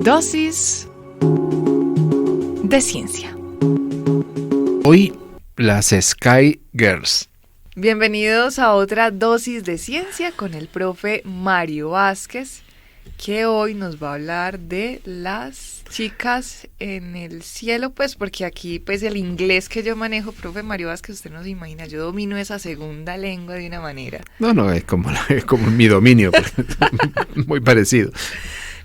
Dosis de ciencia. Hoy las Sky Girls. Bienvenidos a otra dosis de ciencia con el profe Mario Vázquez, que hoy nos va a hablar de las chicas en el cielo, pues porque aquí pues el inglés que yo manejo, profe Mario Vázquez, usted no se imagina, yo domino esa segunda lengua de una manera. No, es como mi dominio, muy parecido.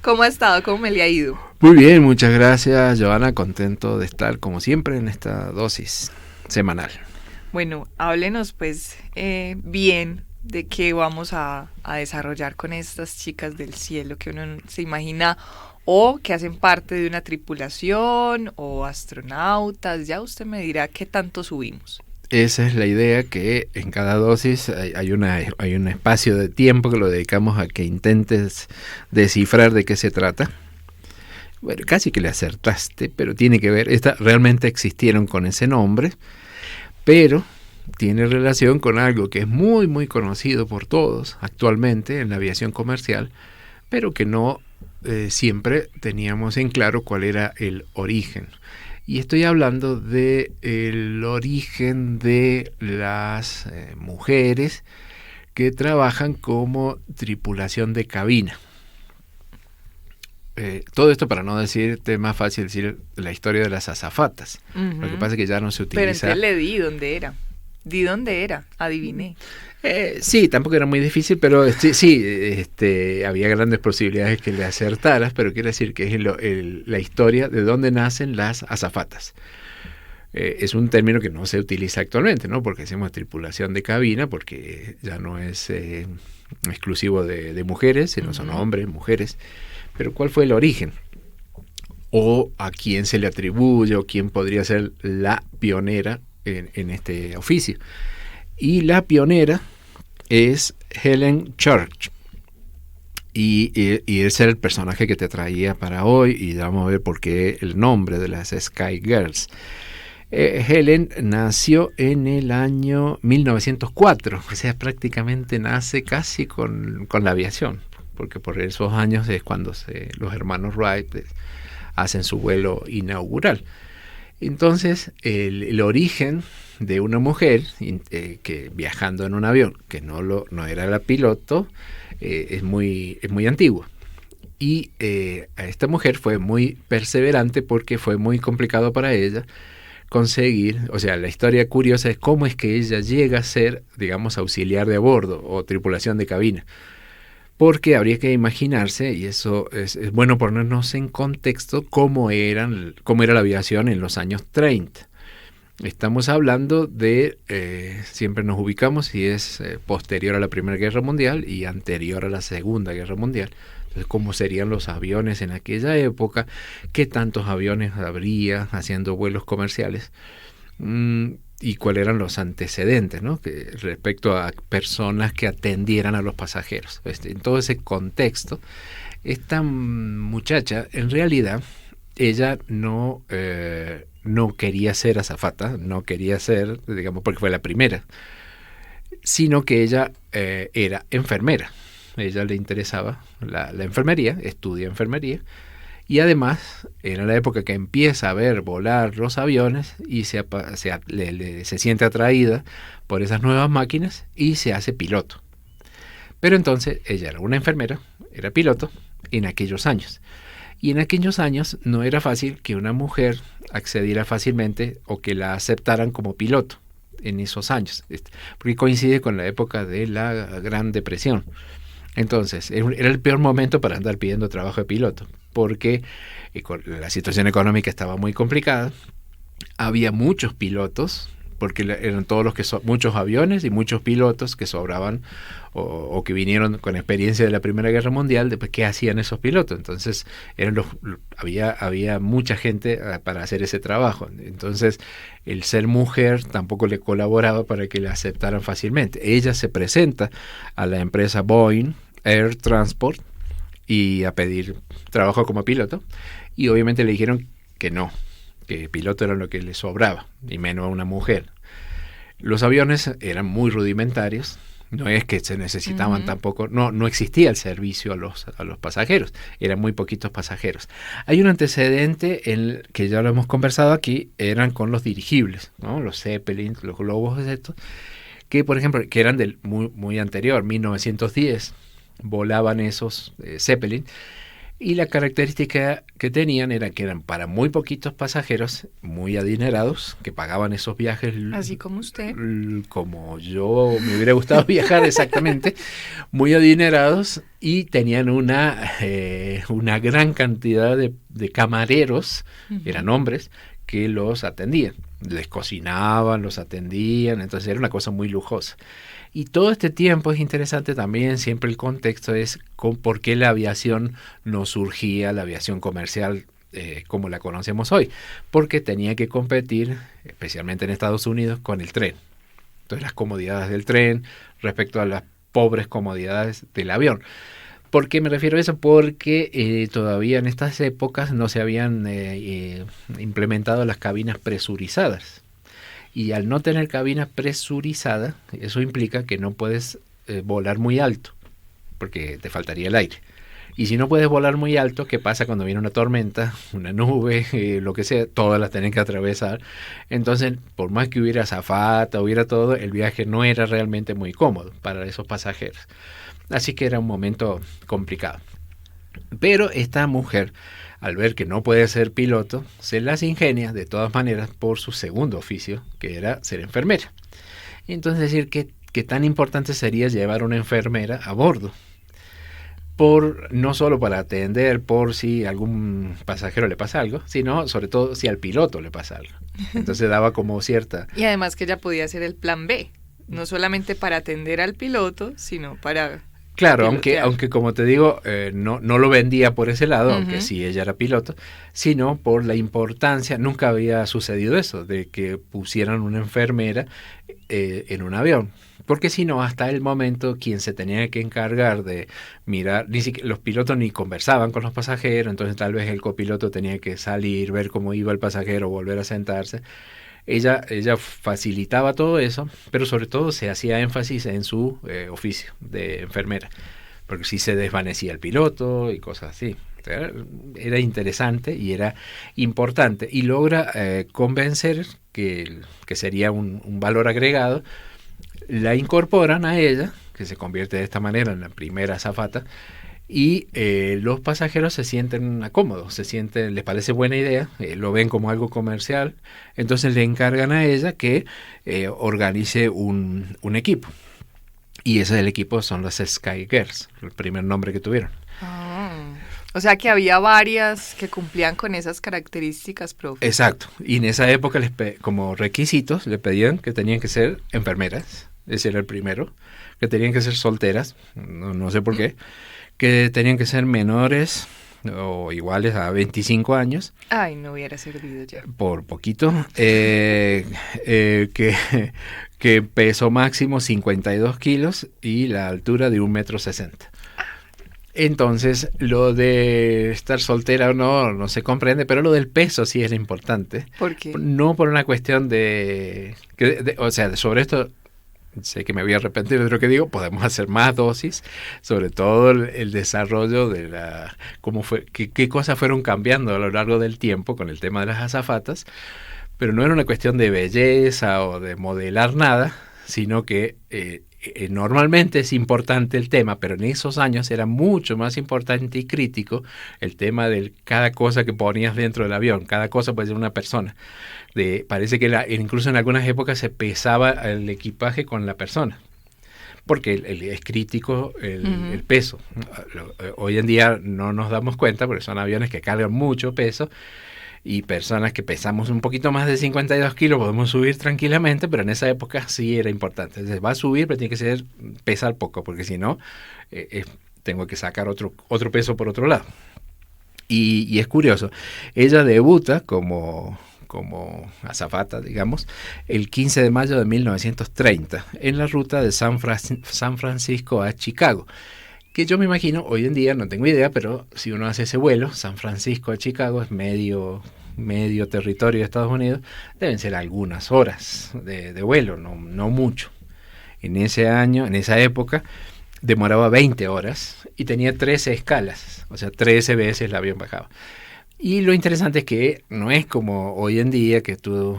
¿Cómo ha estado? ¿Cómo me le ha ido? Muy bien, muchas gracias, Joana, contento de estar como siempre en esta dosis semanal. Bueno, háblenos pues bien de qué vamos a desarrollar con estas chicas del cielo que uno se imagina o que hacen parte de una tripulación o astronautas. Ya usted me dirá qué tanto subimos. Esa es la idea, que en cada dosis hay un espacio de tiempo que lo dedicamos a que intentes descifrar de qué se trata. Bueno, casi que le acertaste, pero tiene que ver, realmente existieron con ese nombre, pero tiene relación con algo que es muy muy conocido por todos actualmente en la aviación comercial, pero que no siempre teníamos en claro cuál era el origen. Y estoy hablando del origen de las mujeres que trabajan como tripulación de cabina. Todo esto para no decirte, más fácil decir la historia de las azafatas. Uh-huh. Lo que pasa es que ya no se utiliza. Pero entonces le di dónde era. Di dónde era, adiviné. Sí, tampoco era muy difícil, pero había grandes posibilidades que le acertaras, pero quiere decir que es la historia de dónde nacen las azafatas. Es un término que no se utiliza actualmente, ¿no? Porque hacemos tripulación de cabina, porque ya no es exclusivo de mujeres, sino son hombres, mujeres. Pero ¿cuál fue el origen? O a quién se le atribuye, o quién podría ser la pionera en este oficio. Y la pionera es Helen Church. Y ese es el personaje que te traía para hoy, y vamos a ver por qué el nombre de las Sky Girls. Helen nació en el año 1904, o sea, prácticamente nace casi con la aviación, porque por esos años es cuando los hermanos Wright hacen su vuelo inaugural. Entonces, el origen de una mujer que viajando en un avión, que no era la piloto, es muy antigua. Y esta mujer fue muy perseverante porque fue muy complicado para ella conseguir, o sea, la historia curiosa es cómo es que ella llega a ser, digamos, auxiliar de a bordo o tripulación de cabina. Porque habría que imaginarse, y eso es bueno ponernos en contexto, cómo era la aviación en los años 30. Estamos hablando de, siempre nos ubicamos si es posterior a la Primera Guerra Mundial y anterior a la Segunda Guerra Mundial. Entonces, ¿cómo serían los aviones en aquella época? ¿Qué tantos aviones habría haciendo vuelos comerciales? Y cuáles eran los antecedentes, ¿no? Respecto a personas que atendieran a los pasajeros. En todo ese contexto, esta muchacha, en realidad, ella no quería ser azafata, no quería ser, digamos, porque fue la primera, sino que ella era enfermera. A ella le interesaba la enfermería, estudia enfermería, y además era la época que empieza a ver volar los aviones y se siente atraída por esas nuevas máquinas y se hace piloto. Pero entonces ella era una enfermera, era piloto en aquellos años. Y en aquellos años no era fácil que una mujer accediera fácilmente o que la aceptaran como piloto en esos años, porque coincide con la época de la Gran Depresión. Entonces, era el peor momento para andar pidiendo trabajo de piloto, porque la situación económica estaba muy complicada, había muchos pilotos, porque eran todos muchos aviones y muchos pilotos que sobraban o que vinieron con experiencia de la Primera Guerra Mundial. Después, ¿qué hacían esos pilotos? Entonces, había mucha gente para hacer ese trabajo. Entonces, el ser mujer tampoco le colaboraba para que la aceptaran fácilmente. Ella se presenta a la empresa Boeing Air Transport y a pedir trabajo como piloto, y obviamente le dijeron que no, que piloto era lo que le sobraba, y menos a una mujer. Los aviones eran muy rudimentarios, No es que se necesitaban tampoco, no existía el servicio a los pasajeros, eran muy poquitos pasajeros. Hay un antecedente que ya lo hemos conversado aquí, eran con los dirigibles, ¿no? Los Zeppelin, los globos estos, que por ejemplo, que eran del muy anterior, 1910, volaban esos Zeppelin, y la característica que tenían era que eran para muy poquitos pasajeros, muy adinerados, que pagaban esos viajes. Así como usted. Como yo me hubiera gustado viajar exactamente, muy adinerados, y tenían una gran cantidad de camareros, eran hombres, que los atendían. Les cocinaban, los atendían, entonces era una cosa muy lujosa. Y todo este tiempo es interesante también, siempre el contexto es por qué la aviación no surgía, la aviación comercial como la conocemos hoy, porque tenía que competir, especialmente en Estados Unidos, con el tren. Entonces las comodidades del tren respecto a las pobres comodidades del avión. ¿Por qué me refiero a eso? Porque todavía en estas épocas no se habían implementado las cabinas presurizadas. Y al no tener cabina presurizada, eso implica que no puedes volar muy alto, porque te faltaría el aire. Y si no puedes volar muy alto, ¿qué pasa cuando viene una tormenta, una nube, lo que sea? Todas las tienen que atravesar. Entonces, por más que hubiera azafata, hubiera todo, el viaje no era realmente muy cómodo para esos pasajeros. Así que era un momento complicado. Pero esta mujer, al ver que no puede ser piloto, se las ingenia de todas maneras por su segundo oficio, que era ser enfermera. Y entonces decir que tan importante sería llevar una enfermera a bordo, no solo para atender por si algún pasajero le pasa algo, sino sobre todo si al piloto le pasa algo. Entonces daba como cierta... Y además que ella podía ser el plan B, no solamente para atender al piloto, sino para... Claro, aunque como te digo, no lo vendía por ese lado, aunque sí ella era piloto, sino por la importancia. Nunca había sucedido eso, de que pusieran una enfermera en un avión. Porque si no, hasta el momento quien se tenía que encargar de mirar, ni siquiera los pilotos ni conversaban con los pasajeros, entonces tal vez el copiloto tenía que salir, ver cómo iba el pasajero, volver a sentarse. Ella facilitaba todo eso, pero sobre todo se hacía énfasis en su oficio de enfermera, porque sí se desvanecía el piloto y cosas así. Era interesante y era importante, y logra convencer que sería un valor agregado. La incorporan a ella, que se convierte de esta manera en la primera azafata, y los pasajeros se sienten cómodos, les parece buena idea, lo ven como algo comercial, entonces le encargan a ella que organice un equipo. Y ese del equipo son las Sky Girls, el primer nombre que tuvieron. O sea que había varias que cumplían con esas características, profe. Exacto, y en esa época como requisitos le pedían que tenían que ser enfermeras, ese era el primero, que tenían que ser solteras, no sé por qué, que tenían que ser menores o iguales a 25 años. Ay, no hubiera servido ya. Por poquito. Que peso máximo 52 kilos y la altura de 1,60 m. Entonces, lo de estar soltera o no se comprende, pero lo del peso sí es importante. ¿Por qué? No por una cuestión o sea, sobre esto... Sé que me voy a arrepentir de lo que digo, podemos hacer más dosis, sobre todo el desarrollo de qué cosas fueron cambiando a lo largo del tiempo con el tema de las azafatas, pero no era una cuestión de belleza o de modelar nada, sino que normalmente es importante el tema, pero en esos años era mucho más importante y crítico el tema de cada cosa que ponías dentro del avión. Cada cosa puede ser una persona. Parece que incluso en algunas épocas se pesaba el equipaje con la persona, porque es crítico el peso. Hoy en día no nos damos cuenta porque son aviones que cargan mucho peso, y personas que pesamos un poquito más de 52 kilos podemos subir tranquilamente, pero en esa época sí era importante. Entonces va a subir, pero tiene que pesar poco, porque si no, tengo que sacar otro peso por otro lado. Y es curioso, ella debuta como azafata, digamos, el 15 de mayo de 1930 en la ruta de San Francisco a Chicago, que yo me imagino, hoy en día no tengo idea, pero si uno hace ese vuelo, San Francisco a Chicago es medio territorio de Estados Unidos, deben ser algunas horas de vuelo, no mucho. en ese año, en esa época, demoraba 20 horas y tenía 13 escalas, o sea, 13 veces el avión bajaba. Y lo interesante es que no es como hoy en día que tú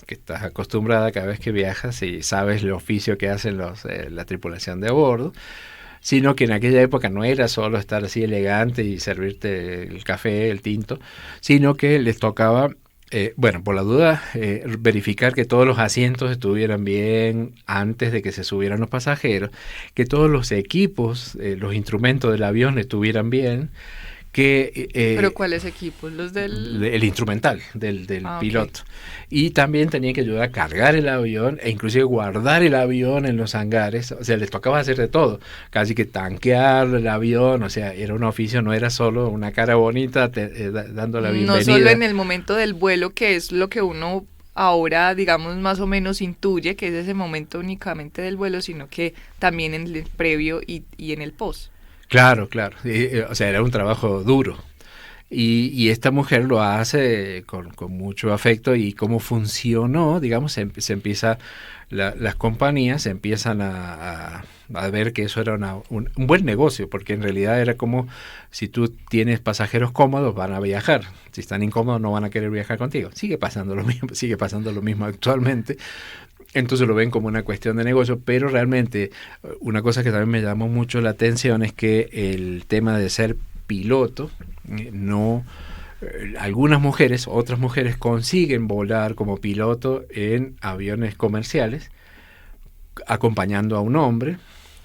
que estás acostumbrada cada vez que viajas y sabes el oficio que hacen la tripulación de a bordo, sino que en aquella época no era solo estar así elegante y servirte el café, el tinto, sino que les tocaba, bueno, por la duda, verificar que todos los asientos estuvieran bien antes de que se subieran los pasajeros, que todos los equipos, los instrumentos del avión estuvieran bien, que... ¿Pero cuáles equipos? ¿Los del...? El instrumental del piloto. Okay. Y también tenía que ayudar a cargar el avión e inclusive guardar el avión en los hangares. O sea, les tocaba hacer de todo. Casi que tanquear el avión. O sea, era un oficio, no era solo una cara bonita dando la bienvenida. No solo en el momento del vuelo, que es lo que uno ahora, digamos, más o menos intuye, que es ese momento únicamente del vuelo, sino que también en el previo y en el post. Claro, claro. O sea, era un trabajo duro. Y esta mujer lo hace con mucho afecto. Y cómo funcionó, digamos, se empieza, las compañías empiezan a ver que eso era un buen negocio, porque en realidad era como si tú tienes pasajeros cómodos, van a viajar. Si están incómodos, no van a querer viajar contigo. Sigue pasando lo mismo actualmente. Entonces lo ven como una cuestión de negocio, pero realmente una cosa que también me llamó mucho la atención es que el tema de ser piloto, algunas mujeres, otras mujeres consiguen volar como piloto en aviones comerciales, acompañando a un hombre,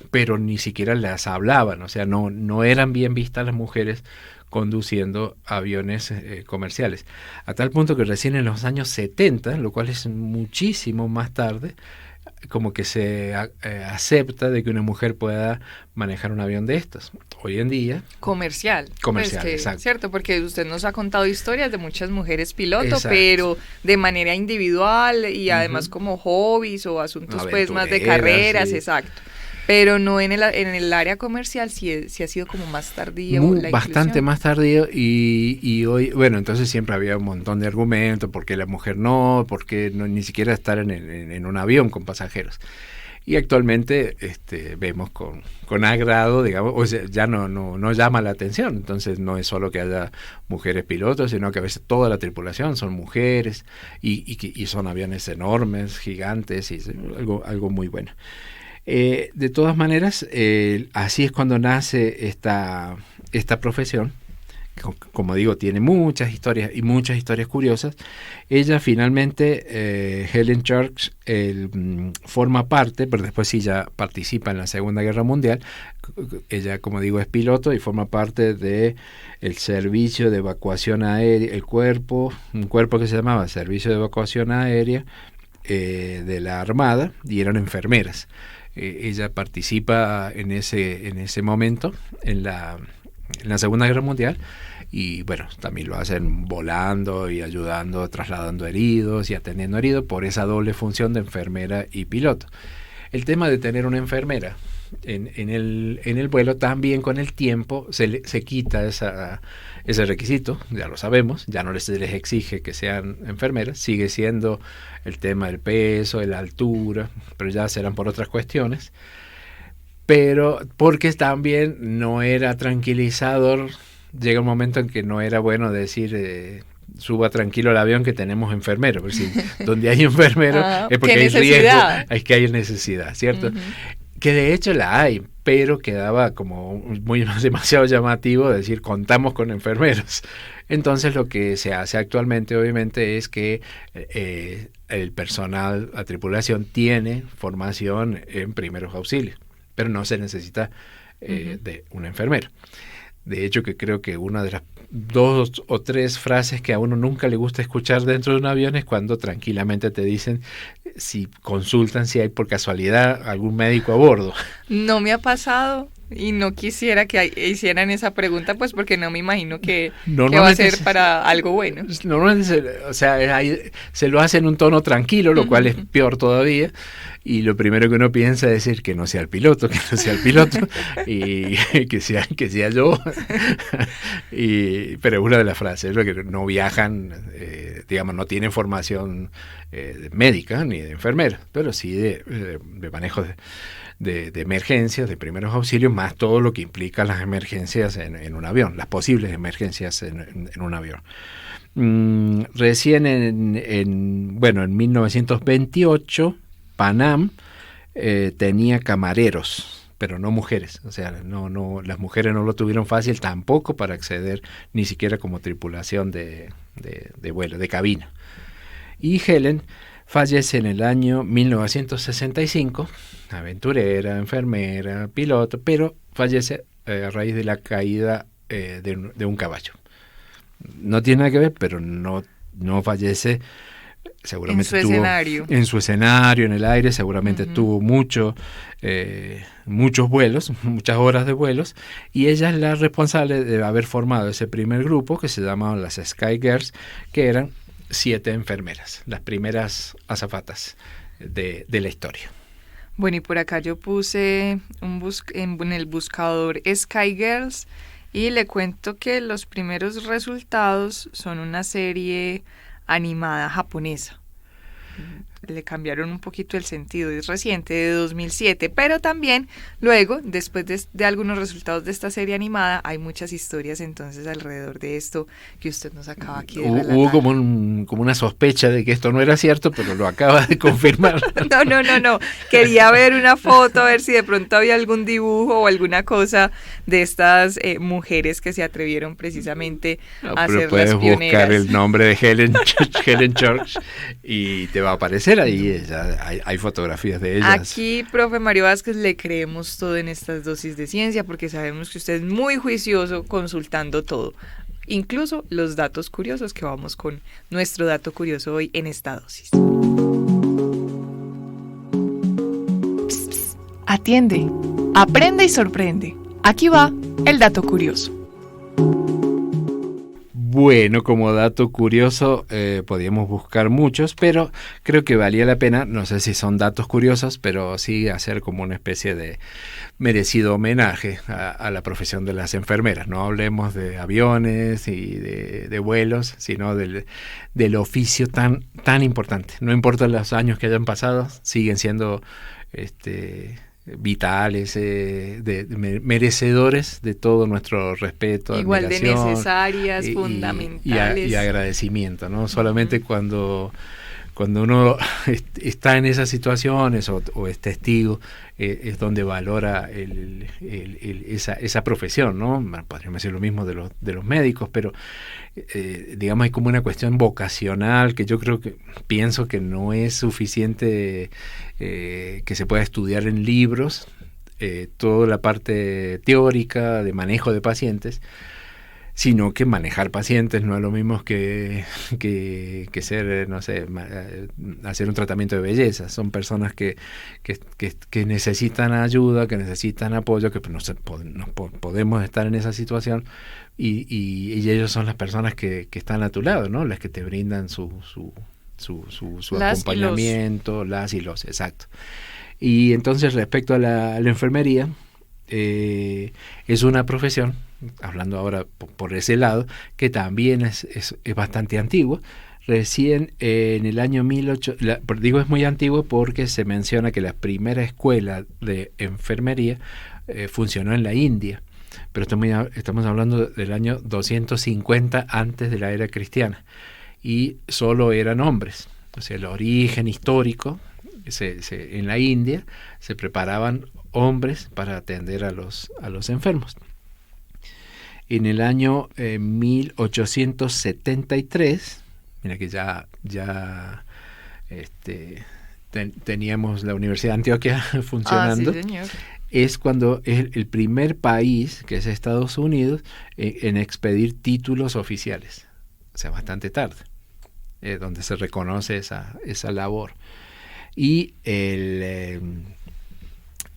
pero ni siquiera las hablaban, o sea, no eran bien vistas las mujeres conduciendo aviones comerciales, a tal punto que recién en los años 70, lo cual es muchísimo más tarde, como que se acepta de que una mujer pueda manejar un avión de estos. Hoy en día... Comercial, pues que, exacto. Cierto, porque usted nos ha contado historias de muchas mujeres piloto, Exacto. Pero de manera individual y además como hobbies o asuntos pues más de carreras, sí. Exacto. Pero no en el área comercial, sí ha sido como más tardío. Bastante más tardío y hoy, bueno, entonces siempre había un montón de argumentos, por qué la mujer no, por qué no, ni siquiera estar en un avión con pasajeros. Y actualmente vemos con agrado, digamos, o sea, ya no llama la atención. Entonces no es solo que haya mujeres pilotos, sino que a veces toda la tripulación son mujeres y son aviones enormes, gigantes, y algo muy bueno. De todas maneras, así es cuando nace esta profesión. Como digo, tiene muchas historias curiosas. Ella finalmente, Helen Church, forma parte, pero después sí ya participa en la Segunda Guerra Mundial. Ella, como digo, es piloto y forma parte de el servicio de evacuación aérea, un cuerpo que se llamaba Servicio de Evacuación Aérea de la Armada, y eran enfermeras. Ella participa en ese momento en la Segunda Guerra Mundial, y bueno, también lo hacen volando y ayudando, trasladando heridos y atendiendo heridos, por esa doble función de enfermera y piloto. El tema de tener una enfermera en el vuelo, también con el tiempo se quita ese requisito, ya lo sabemos, ya no se les exige que sean enfermeras, sigue siendo el tema del peso, de la altura, pero ya serán por otras cuestiones. Pero porque también no era tranquilizador, llega un momento en que no era bueno decir suba tranquilo al avión que tenemos enfermeros, porque si donde hay enfermeros es porque hay riesgo, es que hay necesidad, ¿cierto? Uh-huh. Que de hecho la hay, pero quedaba como demasiado llamativo decir contamos con enfermeros. Entonces lo que se hace actualmente obviamente es que el personal, la tripulación tiene formación en primeros auxilios, pero no se necesita de un enfermero. De hecho, que creo que una de las 2 o 3 frases que a uno nunca le gusta escuchar dentro de un avión es cuando tranquilamente te dicen, si consultan si hay por casualidad algún médico a bordo. No me ha pasado, Y no quisiera que hicieran esa pregunta, pues porque no me imagino que va a Normalmente ser para algo bueno. Normalmente, o sea, se lo hace en un tono tranquilo, lo cual es peor todavía. Y lo primero que uno piensa es decir que no sea el piloto, y que sea yo. Pero es una de las frases, lo que no viajan, digamos, no tienen formación médica ni de enfermera, pero sí de manejo de emergencias, de primeros auxilios, más todo lo que implica las emergencias en un avión, las posibles emergencias en un avión. Recién en 1928, Panam tenía camareros, pero no mujeres. O sea, las mujeres no lo tuvieron fácil tampoco para acceder ni siquiera como tripulación de vuelo, de cabina. Y Helen fallece en el año 1965, aventurera, enfermera, piloto, pero fallece a raíz de la caída de un caballo. No tiene nada que ver, pero no fallece. Seguramente en su escenario, en el aire, seguramente tuvo muchos vuelos, muchas horas de vuelos, y ella es la responsable de haber formado ese primer grupo que se llamaban las Sky Girls, que eran 7 enfermeras, las primeras azafatas de la historia. Bueno, y por acá yo puse en el buscador Sky Girls y le cuento que los primeros resultados son una serie animada japonesa. Le cambiaron un poquito el sentido, es reciente, de 2007, pero también luego, después de algunos resultados de esta serie animada, hay muchas historias entonces alrededor de esto que usted nos acaba aquí de relatar. Hubo como una sospecha de que esto no era cierto, pero lo acaba de confirmar. No, quería ver una foto, a ver si de pronto había algún dibujo o alguna cosa de estas mujeres que se atrevieron precisamente a ser las pioneras. Puedes buscar el nombre de Helen Church y te va a aparecer ahí, hay fotografías de ellas. Aquí, profe Mario Vázquez, le creemos todo en estas dosis de ciencia porque sabemos que usted es muy juicioso consultando todo, incluso los datos curiosos, que vamos con nuestro dato curioso hoy en esta dosis. Psst, psst, atiende, aprende y sorprende. Aquí va el dato curioso. Bueno, como dato curioso, podíamos buscar muchos, pero creo que valía la pena, no sé si son datos curiosos, pero sí hacer como una especie de merecido homenaje a la profesión de las enfermeras. No hablemos de aviones y de vuelos, sino del oficio tan importante. No importa los años que hayan pasado, siguen siendo vitales, merecedores de todo nuestro respeto, igual admiración, de necesarias, fundamentales y agradecimiento, ¿no? Solamente cuando uno está en esas situaciones o es testigo, es donde valora esa profesión, ¿no? Podríamos decir lo mismo de los médicos, pero digamos hay como una cuestión vocacional que yo pienso que no es suficiente que se pueda estudiar en libros, toda la parte teórica de manejo de pacientes, sino que manejar pacientes no es lo mismo que ser, no sé, hacer un tratamiento de belleza. Son personas que necesitan ayuda, que necesitan apoyo, que no podemos estar en esa situación y ellos son las personas que están a tu lado, ¿no? Las que te brindan su acompañamiento, exacto. Y entonces respecto a la enfermería, es una profesión, hablando ahora por ese lado, que también es bastante antigua. Recién en el año 1800, digo es muy antiguo porque se menciona que la primera escuela de enfermería funcionó en la India, pero estamos hablando del año 250 antes de la era cristiana, y solo eran hombres. O sea, el origen histórico, en la India se preparaban hombres para atender a los enfermos. En el año 1873, mira que ya teníamos la Universidad de Antioquia funcionando. Sí, señor. Es cuando es el primer país, que es Estados Unidos, en expedir títulos oficiales. O sea, bastante tarde, donde se reconoce esa labor. Y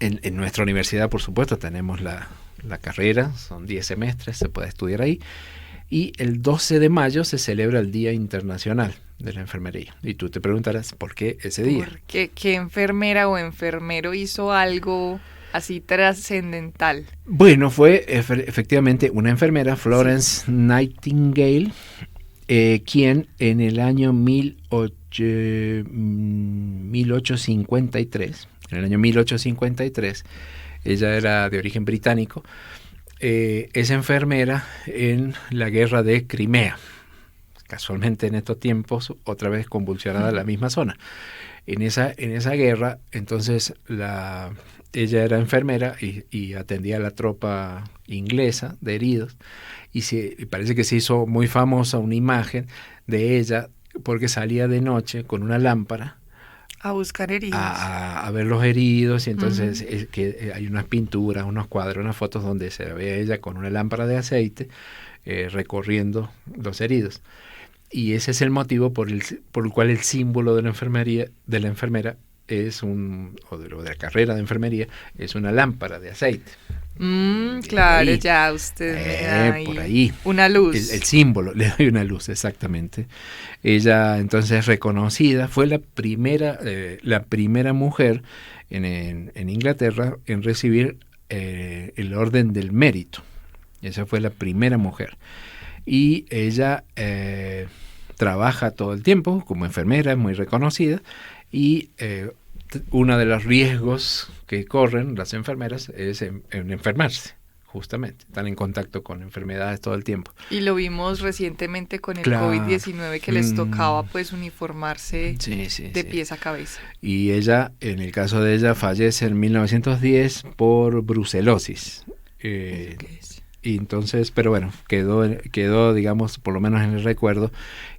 En nuestra universidad, por supuesto, tenemos la carrera, son 10 semestres, se puede estudiar ahí. Y el 12 de mayo se celebra el Día Internacional de la Enfermería. Y tú te preguntarás, ¿por qué ese día? ¿Qué enfermera o enfermero hizo algo así trascendental? Bueno, fue efectivamente una enfermera, Florence Nightingale, quien en el año 1853, ella era de origen británico, es enfermera en la guerra de Crimea. Casualmente en estos tiempos, otra vez convulsionada la misma zona. En esa guerra, entonces, ella era enfermera y atendía a la tropa inglesa de heridos. Y parece que se hizo muy famosa una imagen de ella porque salía de noche con una lámpara a buscar heridos, a ver los heridos, y entonces hay unas pinturas, unos cuadros, unas fotos donde se ve a ella con una lámpara de aceite recorriendo los heridos. Y ese es el motivo por el cual el símbolo de la enfermera es o de la carrera de enfermería es una lámpara de aceite. Claro, ahí, ya usted me da ahí por ahí una luz. El símbolo, le doy una luz, exactamente. Ella entonces es reconocida, fue la primera mujer en Inglaterra en recibir el Orden del Mérito. Esa fue la primera mujer. Y ella trabaja todo el tiempo como enfermera, es muy reconocida, y uno de los riesgos que corren las enfermeras es en enfermarse, justamente. Están en contacto con enfermedades todo el tiempo. Y lo vimos recientemente con el COVID-19, que les tocaba pues uniformarse de pies a cabeza. Y ella, en el caso de ella, fallece en 1910 por brucelosis. Y entonces, pero bueno, quedó, digamos, por lo menos en el recuerdo,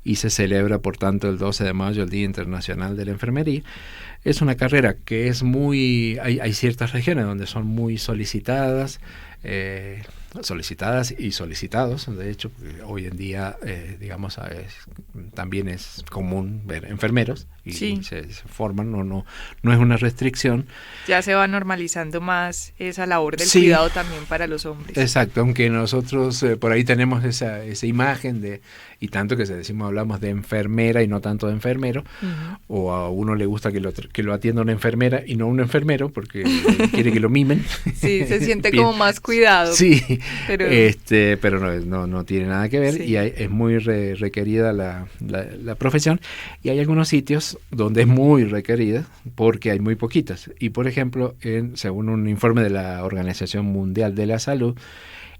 y se celebra, por tanto, el 12 de mayo, el Día Internacional de la Enfermería. Es una carrera que es hay ciertas regiones donde son muy solicitadas y solicitados. De hecho, hoy en día, digamos, también es común ver enfermeros y se forman, no es una restricción. Ya se va normalizando más esa labor del cuidado también para los hombres. Exacto, aunque nosotros por ahí tenemos esa imagen y tanto que hablamos de enfermera y no tanto de enfermero, o a uno le gusta que lo atienda una enfermera y no un enfermero porque quiere que lo mimen. Sí, se siente como más cuidado. Sí, pero no tiene nada que ver, y es muy requerida la profesión, y hay algunos sitios donde es muy requerida porque hay muy poquitas. Y por ejemplo, según un informe de la Organización Mundial de la Salud,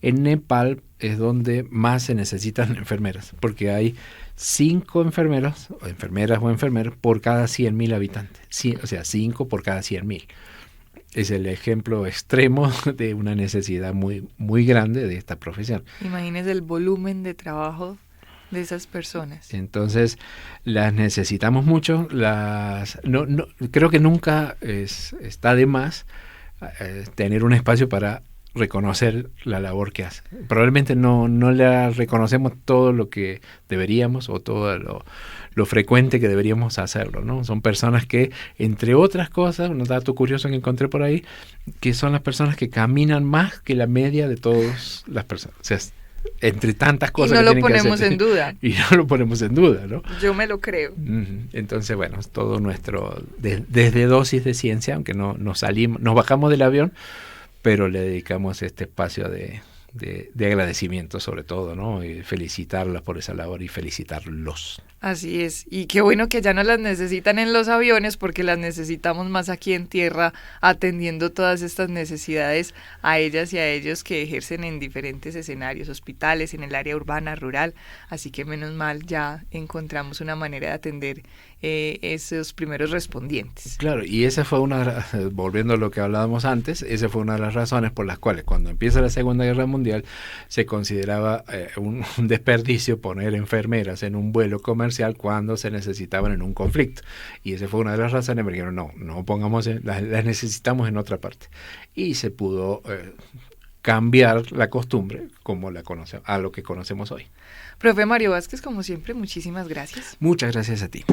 en Nepal es donde más se necesitan enfermeras, porque hay 5 enfermeras o enfermeros por cada 100.000 habitantes. O sea, 5 por cada 100.000. Es el ejemplo extremo de una necesidad muy, muy grande de esta profesión. Imagínese el volumen de trabajo de esas personas. Entonces, las necesitamos mucho. Creo que nunca está de más tener un espacio para reconocer la labor que hace. Probablemente no la reconocemos todo lo que deberíamos, o todo lo frecuente que deberíamos hacerlo, ¿no? Son personas que, entre otras cosas, un dato curioso que encontré por ahí, que son las personas que caminan más que la media de todas las personas. O sea, entre tantas cosas y no lo ponemos en duda. Y no lo ponemos en duda, ¿no? Yo me lo creo. Entonces, bueno, es todo nuestro, desde dosis de ciencia, aunque nos bajamos del avión, pero le dedicamos este espacio de agradecimiento sobre todo, ¿no? Y felicitarlas por esa labor y felicitarlos. Así es, y qué bueno que ya no las necesitan en los aviones, porque las necesitamos más aquí en tierra, atendiendo todas estas necesidades a ellas y a ellos que ejercen en diferentes escenarios, hospitales, en el área urbana, rural, así que menos mal ya encontramos una manera de atender esos primeros respondientes. Claro, y esa fue volviendo a lo que hablábamos antes, esa fue una de las razones por las cuales cuando empieza la Segunda Guerra Mundial se consideraba un desperdicio poner enfermeras en un vuelo comercial cuando se necesitaban en un conflicto. Y esa fue una de las razones, porque no pongamos, las necesitamos en otra parte. Y se pudo cambiar la costumbre a lo que conocemos hoy. Profe Mario Vázquez, como siempre, muchísimas gracias. Muchas gracias a ti.